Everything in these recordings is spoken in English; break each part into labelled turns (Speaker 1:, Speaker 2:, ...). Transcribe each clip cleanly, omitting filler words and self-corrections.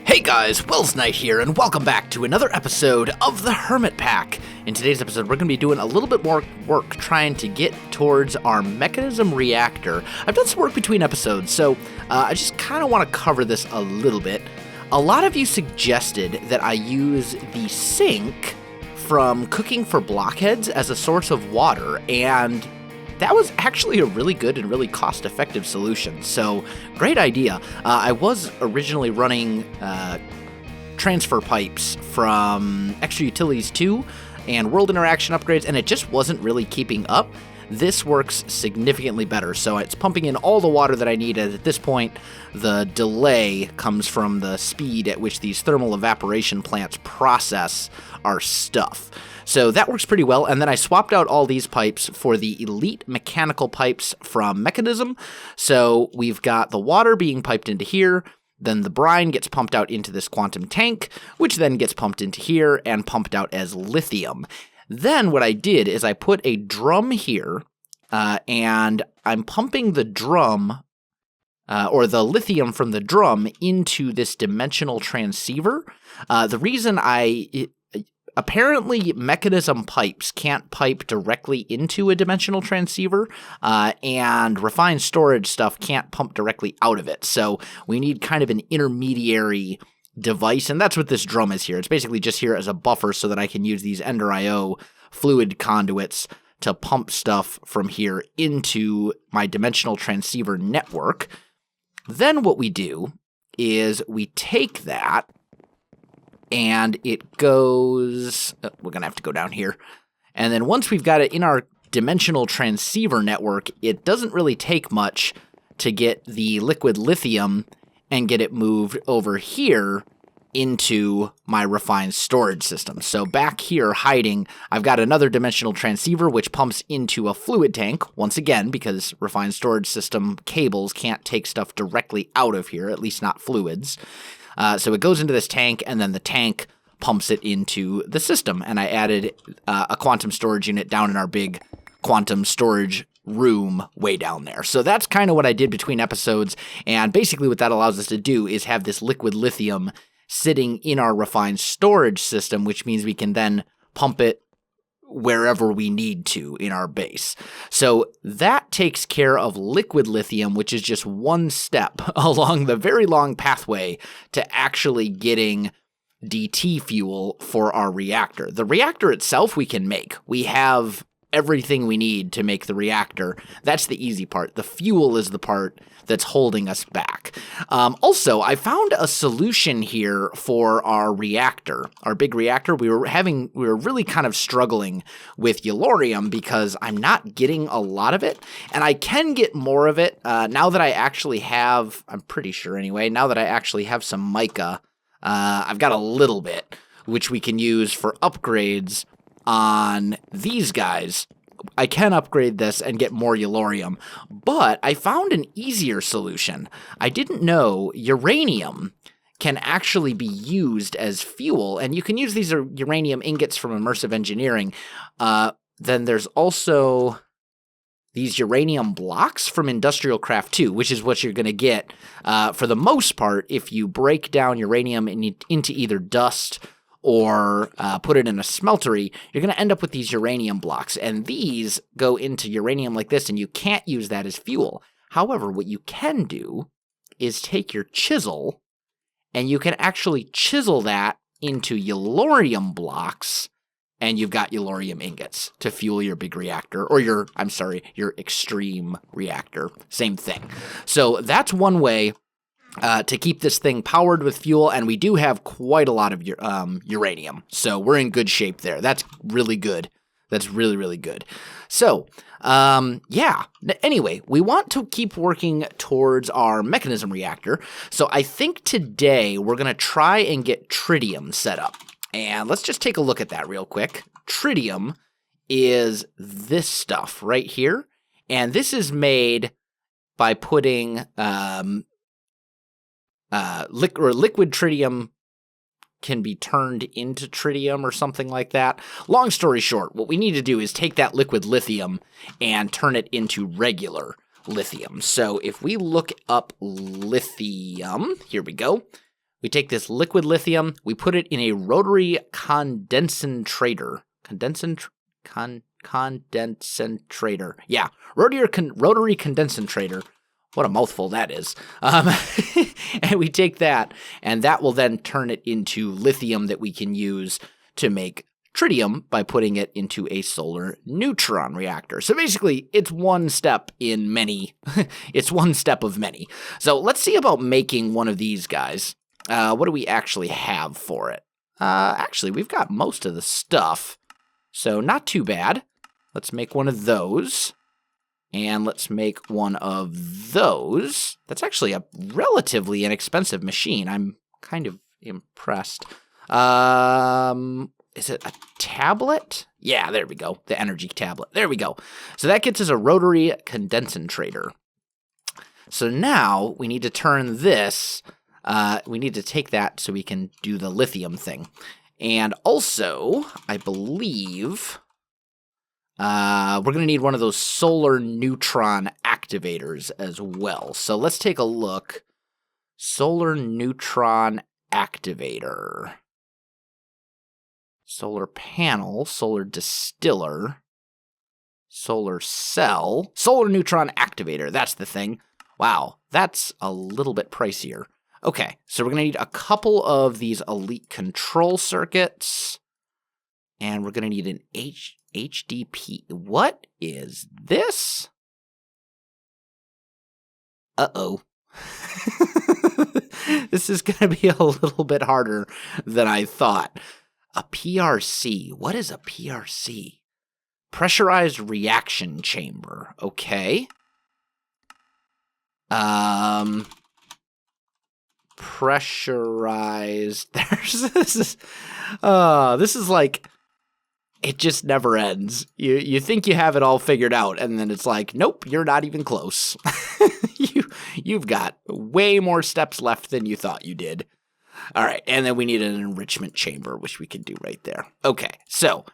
Speaker 1: Hey guys, Welsknight here, and welcome back to another episode of the HermitPack. In today's episode, we're going to be doing a little bit more work trying to get towards our mechanism reactor. I've done some work between episodes, so I just kind of want to cover this a little bit. A lot of you suggested that I use the sink from cooking for blockheads as a source of water, and that was actually a really good and really cost-effective solution, so great idea. I was originally running transfer pipes from Extra Utilities 2 and World Interaction upgrades, and it just wasn't really keeping up. This works significantly better, so it's pumping in all the water that I need, and at this point, the delay comes from the speed at which these thermal evaporation plants process our stuff. So that works pretty well, and then I swapped out all these pipes for the Elite Mechanical pipes from Mechanism. So we've got the water being piped into here, then the brine gets pumped out into this quantum tank, which then gets pumped into here and pumped out as lithium. Then what I did is I put a drum here, and I'm pumping the drum, or the lithium from the drum, into this dimensional transceiver. The reason apparently, mechanism pipes can't pipe directly into a dimensional transceiver, and refined storage stuff can't pump directly out of it. So we need kind of an intermediary device, and that's what this drum is here. It's basically just here as a buffer so that I can use these Ender IO fluid conduits to pump stuff from here into my dimensional transceiver network. Then what we do is we take that, and it goes, we're going to have to go down here. And then once we've got it in our dimensional transceiver network, it doesn't really take much to get the liquid lithium and get it moved over here into my refined storage system. So back here hiding, I've got another dimensional transceiver which pumps into a fluid tank, once again, because refined storage system cables can't take stuff directly out of here, at least not fluids. So it goes into this tank, and then the tank pumps it into the system. And I added a quantum storage unit down in our big quantum storage room way down there. So that's kind of what I did between episodes. And basically what that allows us to do is have this liquid lithium sitting in our refined storage system, which means we can then pump it wherever we need to in our base. So that takes care of liquid lithium, which is just one step along the very long pathway to actually getting DT fuel for our reactor. The reactor itself we can make. We have everything we need to make the reactor. That's the easy part. The fuel is the part that's holding us back. Also, I found a solution here for our reactor, our big reactor. We were really kind of struggling with Uranium because I'm not getting a lot of it, and I can get more of it now that I actually have, I'm pretty sure anyway, now that I actually have some mica, I've got a little bit, which we can use for upgrades on these guys. I can upgrade this and get more Uranium, but I found an easier solution. I didn't know uranium can actually be used as fuel, and you can use these uranium ingots from Immersive Engineering. Then there's also these uranium blocks from Industrial Craft 2, which is what you're going to get for the most part if you break down uranium into either dust or put it in a smeltery. You're going to end up with these uranium blocks, and these go into uranium like this, and you can't use that as fuel. However, what you can do is take your chisel, and you can actually chisel that into Uranium blocks, and you've got Uranium ingots to fuel your big reactor, or your extreme reactor. Same thing. So that's one way to keep this thing powered with fuel, and we do have quite a lot of uranium, so we're in good shape there. That's really good. That's really, really good. So, yeah. Anyway, we want to keep working towards our mechanism reactor, so I think today we're going to try and get tritium set up. And let's just take a look at that real quick. Tritium is this stuff right here, and this is made by putting liquid tritium can be turned into tritium or something like that. Long story short, what we need to do is take that liquid lithium and turn it into regular lithium. So if we look up lithium, here we go. We take this liquid lithium, we put it in a rotary condensator. Condensator. Yeah, rotary condensator. What a mouthful that is. And we take that, and that will then turn it into lithium that we can use to make tritium by putting it into a solar neutron reactor. So basically, it's one step in many. It's one step of many. So let's see about making one of these guys. What do we actually have for it? Actually, we've got most of the stuff, so not too bad. Let's make one of those, and let's make one of those. That's actually a relatively inexpensive machine. I'm kind of impressed. Is it a tablet? Yeah, there we go. The energy tablet. There we go. So that gets us a rotary condensator. So now we need to turn this. We need to take that so we can do the lithium thing. And also, I believe we're going to need one of those solar neutron activators as well. So let's take a look. Solar neutron activator. Solar panel, solar distiller, solar cell, solar neutron activator. That's the thing. Wow, that's a little bit pricier. Okay, so we're going to need a couple of these elite control circuits, and we're going to need an HDP. What is this? Uh-oh. This is going to be a little bit harder than I thought. A PRC. What is a PRC? Pressurized reaction chamber. Okay. Pressurized. This is like, it just never ends. You think you have it all figured out, and then it's like, nope, you're not even close. You've got way more steps left than you thought you did. All right, and then we need an enrichment chamber, which we can do right there. Okay, so,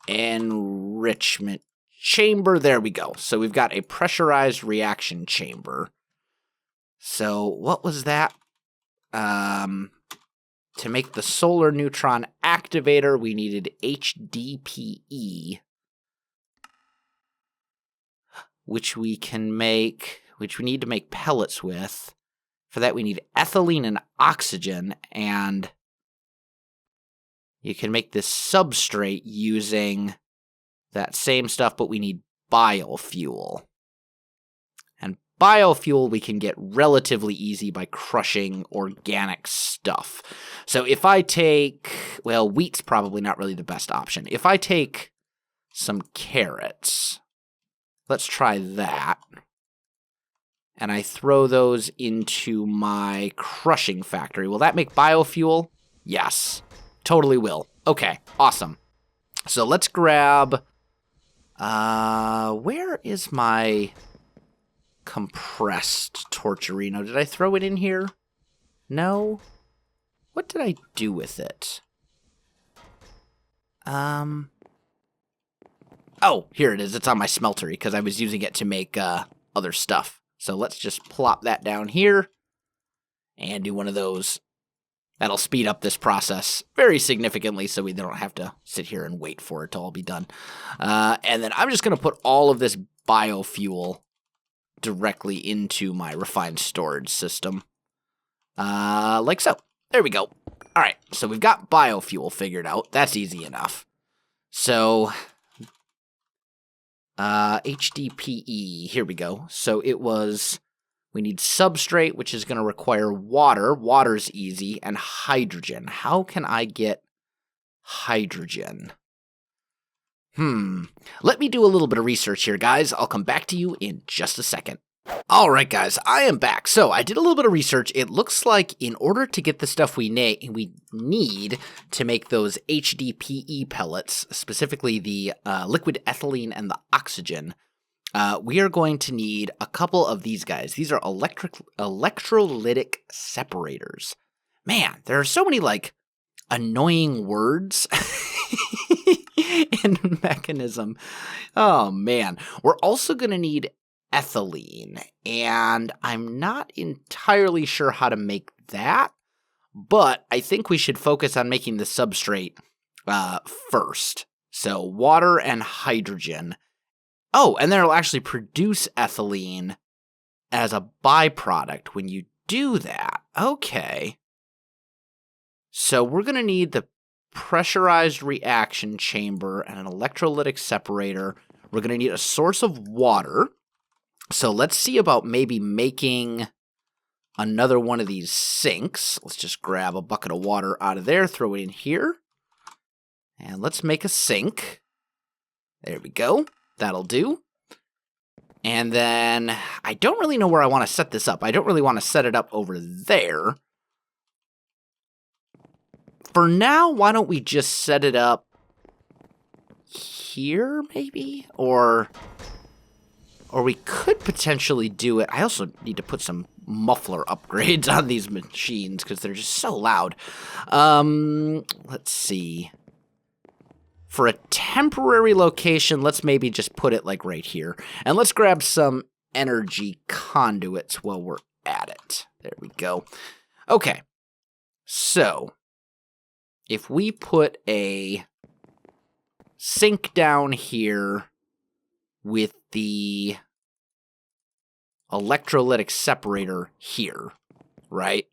Speaker 1: enrichment chamber, there we go. So we've got a pressurized reaction chamber. So what was that? To make the solar neutron activator, we needed HDPE, which we need to make pellets with. For that, we need ethylene and oxygen, and you can make this substrate using that same stuff, but we need biofuel. And biofuel we can get relatively easy by crushing organic stuff. So if I take, well, wheat's probably not really the best option. If I take some carrots, let's try that. And I throw those into my crushing factory. Will that make biofuel? Yes, totally will. Okay, awesome. So let's grab, where is my compressed torturino? Did I throw it in here? No? What did I do with it? Oh, here it is. It's on my smeltery because I was using it to make other stuff. So let's just plop that down here and do one of those. That'll speed up this process very significantly so we don't have to sit here and wait for it to all be done. And then I'm just going to put all of this biofuel directly into my refined storage system. Like so. There we go. All right, so we've got biofuel figured out. That's easy enough. So HDPE, here we go. So we need substrate, which is going to require water. Water's easy, and hydrogen. How can I get hydrogen? Let me do a little bit of research here, guys. I'll come back to you in just a second. All right, guys, I am back. So I did a little bit of research. It looks like in order to get the stuff we need to make those HDPE pellets, specifically the liquid ethylene and the oxygen, we are going to need a couple of these guys. These are electrolytic separators. Man, there are so many, like, annoying words in mechanism. Oh, man. We're also going to need ethylene, and I'm not entirely sure how to make that, but I think we should focus on making the substrate first. So water and hydrogen. Oh, and then it'll actually produce ethylene as a byproduct when you do that. Okay. So we're going to need the pressurized reaction chamber and an electrolytic separator. We're going to need a source of water. So let's see about maybe making another one of these sinks. Let's just grab a bucket of water out of there, throw it in here. And let's make a sink. There we go. That'll do. And then I don't really know where I want to set this up. I don't really want to set it up over there. For now, why don't we just set it up here, maybe? Or we could potentially do it. I also need to put some muffler upgrades on these machines because they're just so loud. Let's see. For a temporary location, let's maybe just put it like right here. And let's grab some energy conduits while we're at it. There we go. Okay. So if we put a sink down here with the electrolytic separator here, right?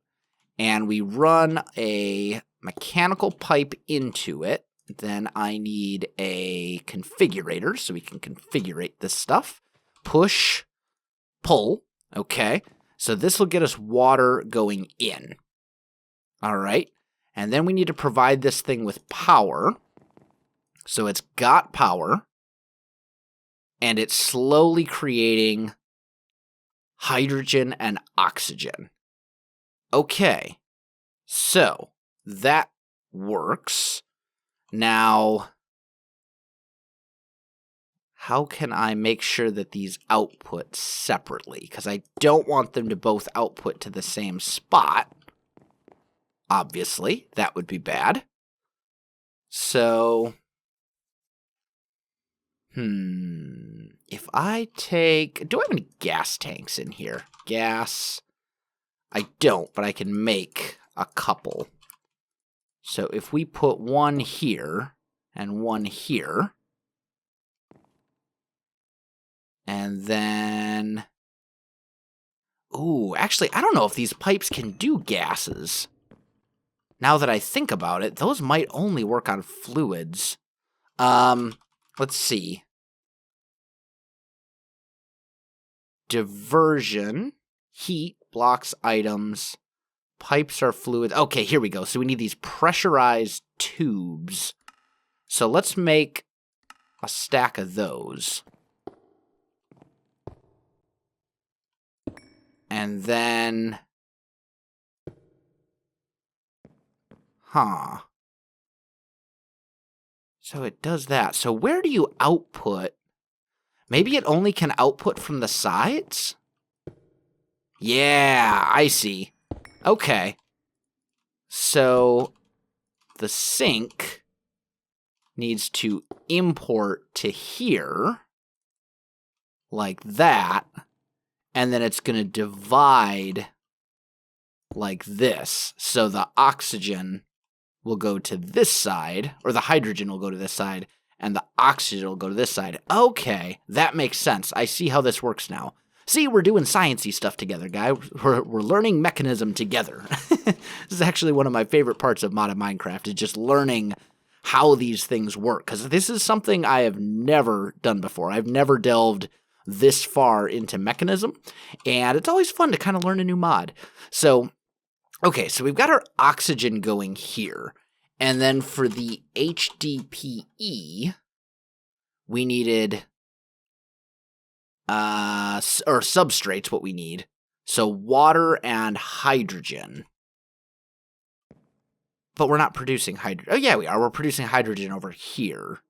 Speaker 1: And we run a mechanical pipe into it. Then I need a configurator so we can configure this stuff. Push, pull. Okay. So this will get us water going in. All right. And then we need to provide this thing with power. So it's got power. And it's slowly creating hydrogen and oxygen. Okay. So that works. Now, how can I make sure that these output separately? Because I don't want them to both output to the same spot. Obviously, that would be bad. So, if I take... Do I have any gas tanks in here? Gas. I don't, but I can make a couple. So if we put one here and one here, and then... Ooh, actually, I don't know if these pipes can do gases. Now that I think about it, those might only work on fluids. Let's see. Diversion, heat, blocks items... Pipes are fluid. Okay, here we go. So we need these pressurized tubes. So let's make a stack of those. And then... So it does that. So where do you output? Maybe it only can output from the sides? Yeah, I see. Okay, so the sink needs to import to here, like that, and then it's going to divide like this. So the oxygen will go to this side, or the hydrogen will go to this side, and the oxygen will go to this side. Okay, that makes sense. I see how this works now. See, we're doing sciencey stuff together, guys. We're learning mechanism together. This is actually one of my favorite parts of modded Minecraft, is just learning how these things work. Because this is something I have never done before. I've never delved this far into mechanism. And it's always fun to kind of learn a new mod. So, okay, so we've got our oxygen going here. And then for the HDPE, we needed... or substrate's what we need. So water and hydrogen. But we're not producing hydrogen. Oh, yeah, we are. We're producing hydrogen over here.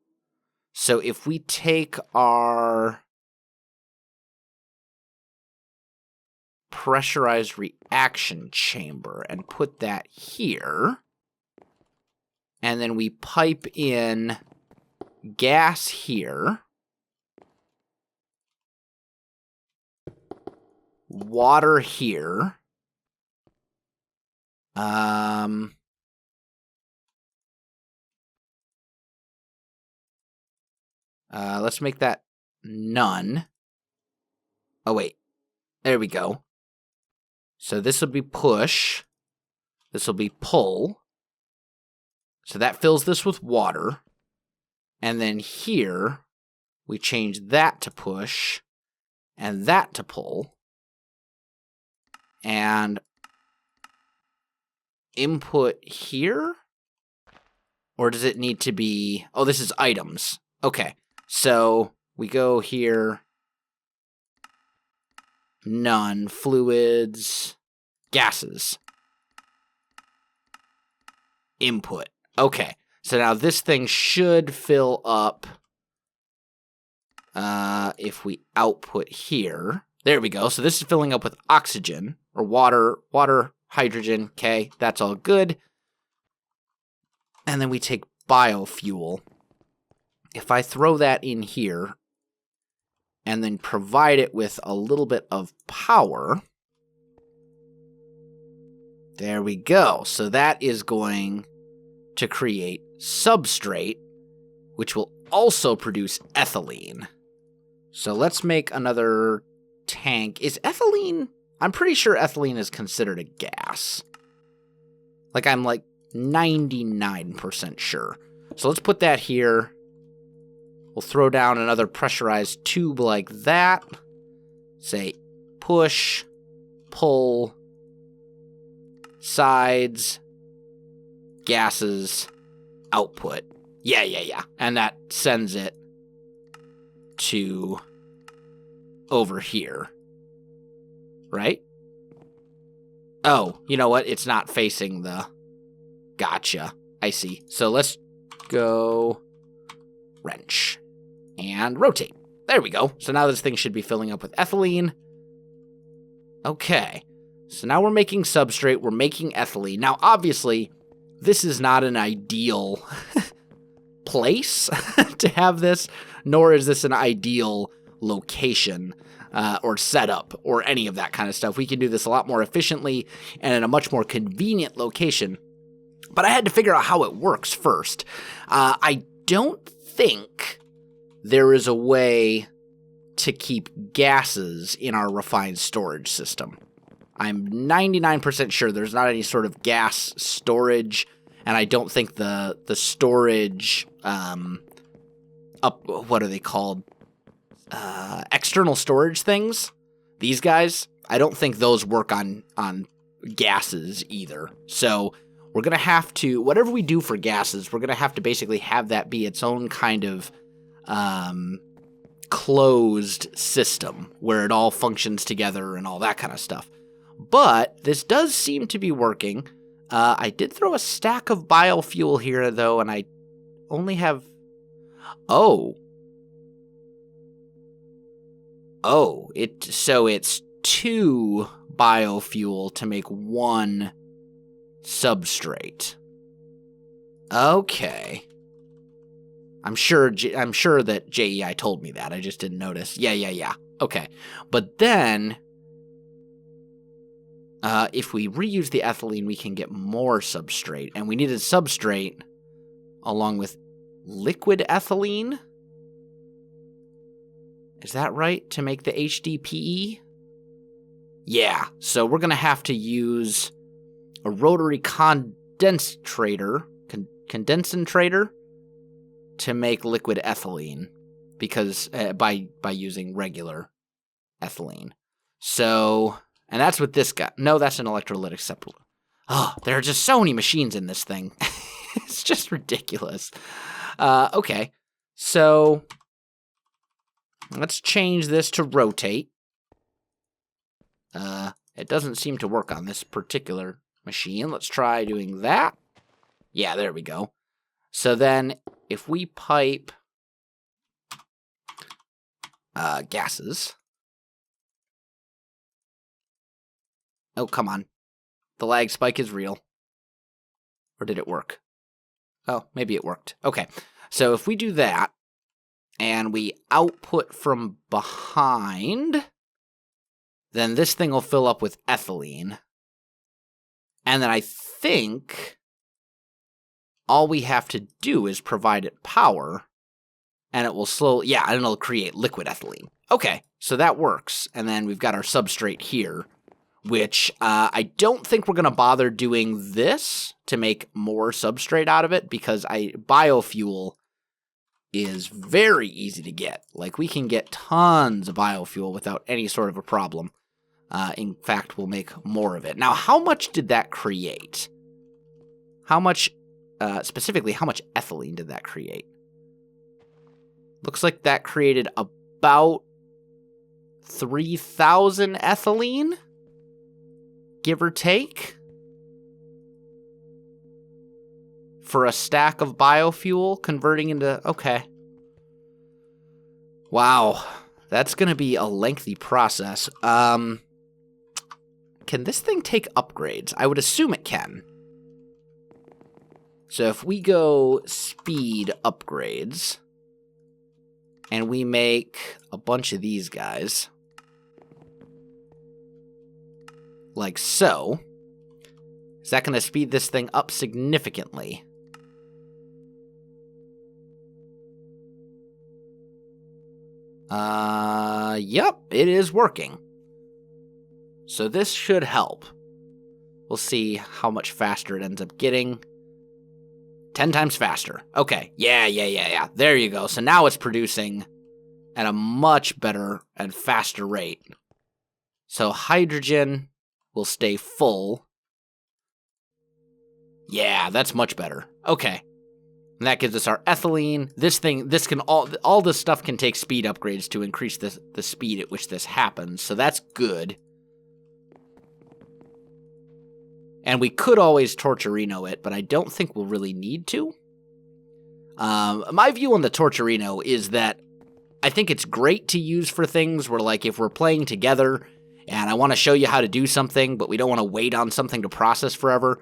Speaker 1: So if we take our pressurized reaction chamber and put that here, and then we pipe in gas here. Water here. Let's make that none. Oh, wait. There we go. So this will be push. This will be pull. So that fills this with water. And then here, we change that to push and that to pull. And input here? Or does it need to be... Oh, this is items. Okay. So we go here. None. Fluids. Gases. Input. Okay. So now this thing should fill up if we output here. There we go. So this is filling up with oxygen or water, hydrogen. Okay, that's all good. And then we take biofuel. If I throw that in here and then provide it with a little bit of power. There we go. So that is going to create substrate, which will also produce ethylene. So let's make another tank. Is ethylene... I'm pretty sure ethylene is considered a gas. I'm 99% sure. So let's put that here. We'll throw down another pressurized tube like that. Say push, pull, sides, gases, output. Yeah. And that sends it to over here. Right? Oh, you know what? It's not facing the... Gotcha. I see. So let's go wrench and rotate. There we go. So now this thing should be filling up with ethylene. Okay. So now we're making substrate. We're making ethylene. Now, obviously, this is not an ideal place to have this, nor is this an ideal location or setup or any of that kind of stuff. We can do this a lot more efficiently and in a much more convenient location. But I had to figure out how it works first. I don't think there is a way to keep gases in our refined storage system. I'm 99% sure there's not any sort of gas storage, and I don't think the storage, what are they called? External storage things. These guys, I don't think those work on gases either. So we're going to have to, whatever we do for gases, we're going to have to basically have that be its own kind of closed system where it all functions together and all that kind of stuff. But this does seem to be working. I did throw a stack of biofuel here, though, and I only have... So it's 2 biofuel to make 1 substrate. Okay. I'm sure that JEI told me that. I just didn't notice. Yeah. Okay. But then, if we reuse the ethylene, we can get more substrate. And we needed substrate along with liquid ethylene. Is that right? To make the HDPE? Yeah. So we're going to have to use a rotary condensator to make liquid ethylene, because by using regular ethylene. So, and that's what this guy. No, that's an electrolytic separator. Oh, there are just so many machines in this thing. It's just ridiculous. Okay, so let's change this to rotate. It doesn't seem to work on this particular machine. Let's try doing that. Yeah, there we go. So then, if we pipe gases... Oh, come on. The lag spike is real. Or did it work? Oh, maybe it worked. Okay. So if we do that, and we output from behind, then this thing will fill up with ethylene. And then I think all we have to do is provide it power, and it will slowly, and it'll create liquid ethylene. Okay, so that works. And then we've got our substrate here, which I don't think we're going to bother doing this to make more substrate out of it, because biofuel is very easy to get. Like, we can get tons of biofuel without any sort of a problem. In fact, we'll make more of it. Now, how much did that create? How much, specifically, how much ethylene did that create? Looks like that created about 3,000 ethylene, give or take, for a stack of biofuel converting into, okay. Wow, that's going to be a lengthy process. Can this thing take upgrades? I would assume it can. So if we go speed upgrades, and we make a bunch of these guys, like so, is that going to speed this thing up significantly? Yep, it is working. So this should help. We'll see how much faster it ends up getting. 10 times faster. Okay, yeah. There you go. So now it's producing at a much better and faster rate. So hydrogen will stay full. Yeah, that's much better. Okay. And that gives us our ethylene. This can all this stuff can take speed upgrades to increase the speed at which this happens. So that's good. And we could always Torturino it, but I don't think we'll really need to. My view on the Torturino is that I think it's great to use for things where, like, if we're playing together and I want to show you how to do something, but we don't want to wait on something to process forever,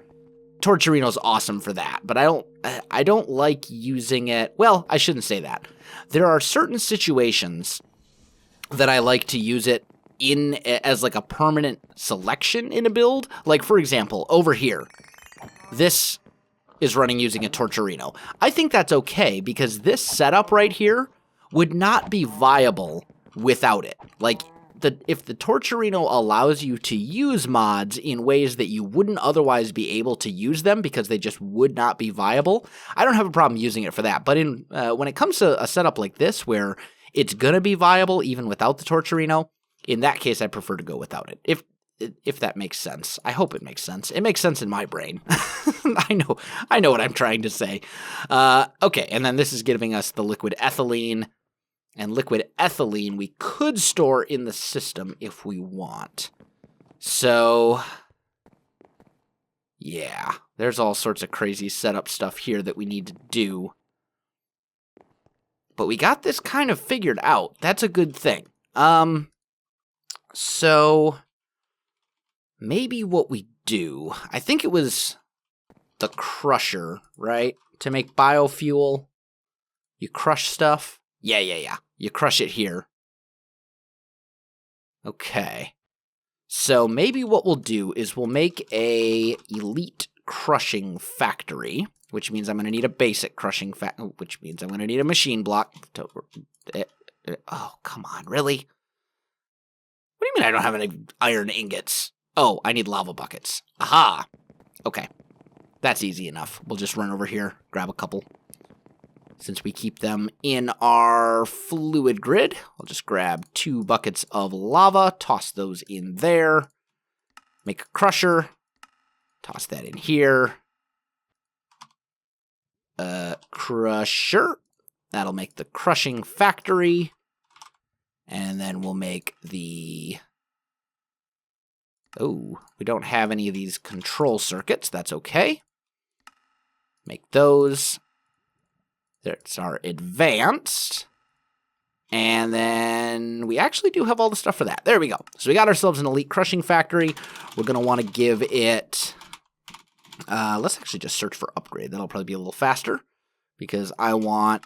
Speaker 1: Torturino's awesome for that. But I don't like using it. Well, I shouldn't say that. There are certain situations that I like to use it in as like a permanent selection in a build. Like, for example, over here, this is running using a Torturino. I think that's okay because this setup right here would not be viable without it. Like, if the Torturino allows you to use mods in ways that you wouldn't otherwise be able to use them because they just would not be viable, I don't have a problem using it for that. But when it comes to a setup like this where it's going to be viable even without the Torturino, in that case, I prefer to go without it. If that makes sense. I hope it makes sense. It makes sense in my brain. I know what I'm trying to say. Okay, and then this is giving us the liquid ethylene. And liquid ethylene we could store in the system if we want. So, yeah, there's all sorts of crazy setup stuff here that we need to do. But we got this kind of figured out. That's a good thing. So, maybe what we do, I think it was the crusher, right? To make biofuel, you crush stuff. Yeah. You crush it here. Okay. So maybe what we'll do is we'll make a elite crushing factory, which means I'm going to need a basic crushing which means I'm going to need a machine block. Oh, come on, really? What do you mean I don't have any iron ingots? Oh, I need lava buckets. Aha! Okay. That's easy enough. We'll just run over here, grab a couple. Since we keep them in our fluid grid, I'll just grab 2 buckets of lava, toss those in there, make a crusher, toss that in here, crusher, that'll make the crushing factory, and then we'll make the, oh, we don't have any of these control circuits, that's okay, make those. There's our advanced. And then we actually do have all the stuff for that. There we go. So we got ourselves an elite crushing factory. We're going to want to give it... let's actually just search for upgrade. That'll probably be a little faster. because I want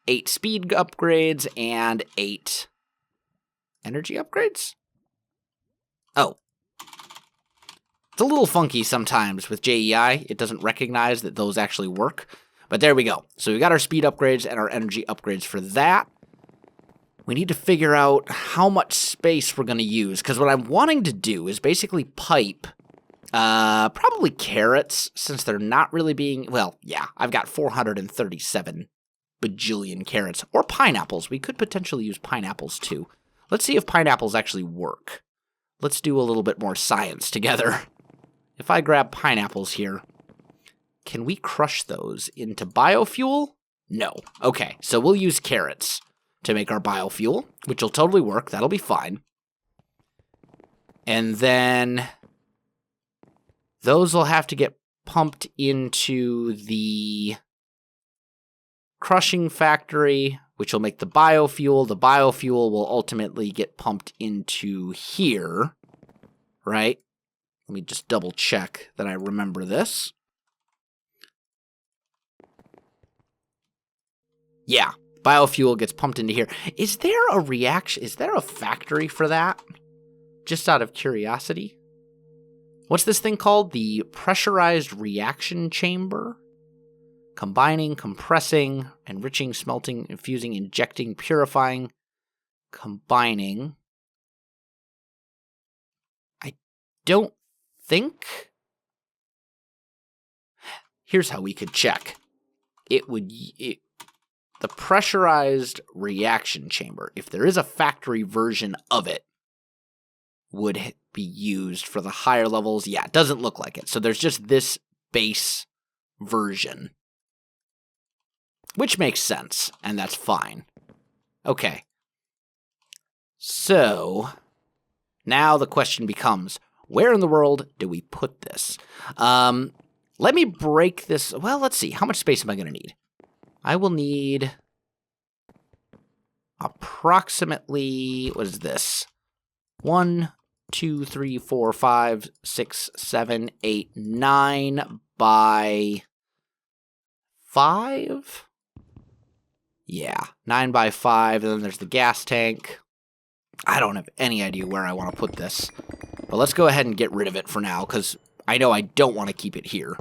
Speaker 1: 8 speed upgrades and 8 energy upgrades? Oh. It's a little funky sometimes with JEI. It doesn't recognize that those actually work. But there we go. So we got our speed upgrades and our energy upgrades for that. We need to figure out how much space we're going to use, because what I'm wanting to do is basically pipe probably carrots, since they're not really being, well, yeah, I've got 437 bajillion carrots, or pineapples. We could potentially use pineapples too. Let's see if pineapples actually work. Let's do a little bit more science together. If I grab pineapples here, can we crush those into biofuel? No. Okay, so we'll use carrots to make our biofuel, which will totally work. That'll be fine. And then those will have to get pumped into the crushing factory, which will make the biofuel. The biofuel will ultimately get pumped into here, right? Let me just double check that I remember this. Yeah. Biofuel gets pumped into here. Is there a reaction? Is there a factory for that? Just out of curiosity. What's this thing called? The Pressurized reaction chamber? Combining, compressing, enriching, smelting, infusing, injecting, purifying, combining. I don't think. Here's how we could check. The pressurized reaction chamber, if there is a factory version of it, would be used for the higher levels. Yeah, it doesn't look like it. So there's just this base version, which makes sense, and that's fine. Okay. So now the question becomes, where in the world do we put this? Let me break this. Well, let's see. How much space am I going to need? I will need approximately, what is this? 1, 2, 3, 4, 5, 6, 7, 8, 9 by 5? Yeah, 9 by 5, and then there's the gas tank. I don't have any idea where I want to put this. But let's go ahead and get rid of it for now, because I know I don't want to keep it here.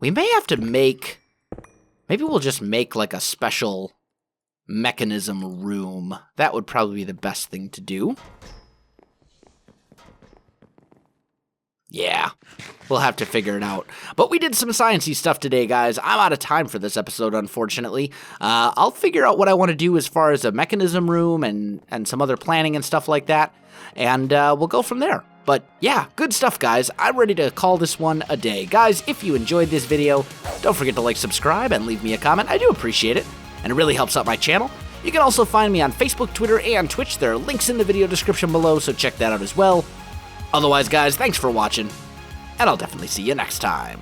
Speaker 1: We may have to make, maybe we'll just make like a special mechanism room. That would probably be the best thing to do. Yeah, we'll have to figure it out. But we did some sciencey stuff today, guys. I'm out of time for this episode, unfortunately. I'll figure out what I want to do as far as a mechanism room and some other planning and stuff like that. And we'll go from there. But yeah, good stuff, guys. I'm ready to call this one a day. Guys, if you enjoyed this video, don't forget to like, subscribe, and leave me a comment. I do appreciate it, and it really helps out my channel. You can also find me on Facebook, Twitter, and Twitch. There are links in the video description below, so check that out as well. Otherwise, guys, thanks for watching, and I'll definitely see you next time.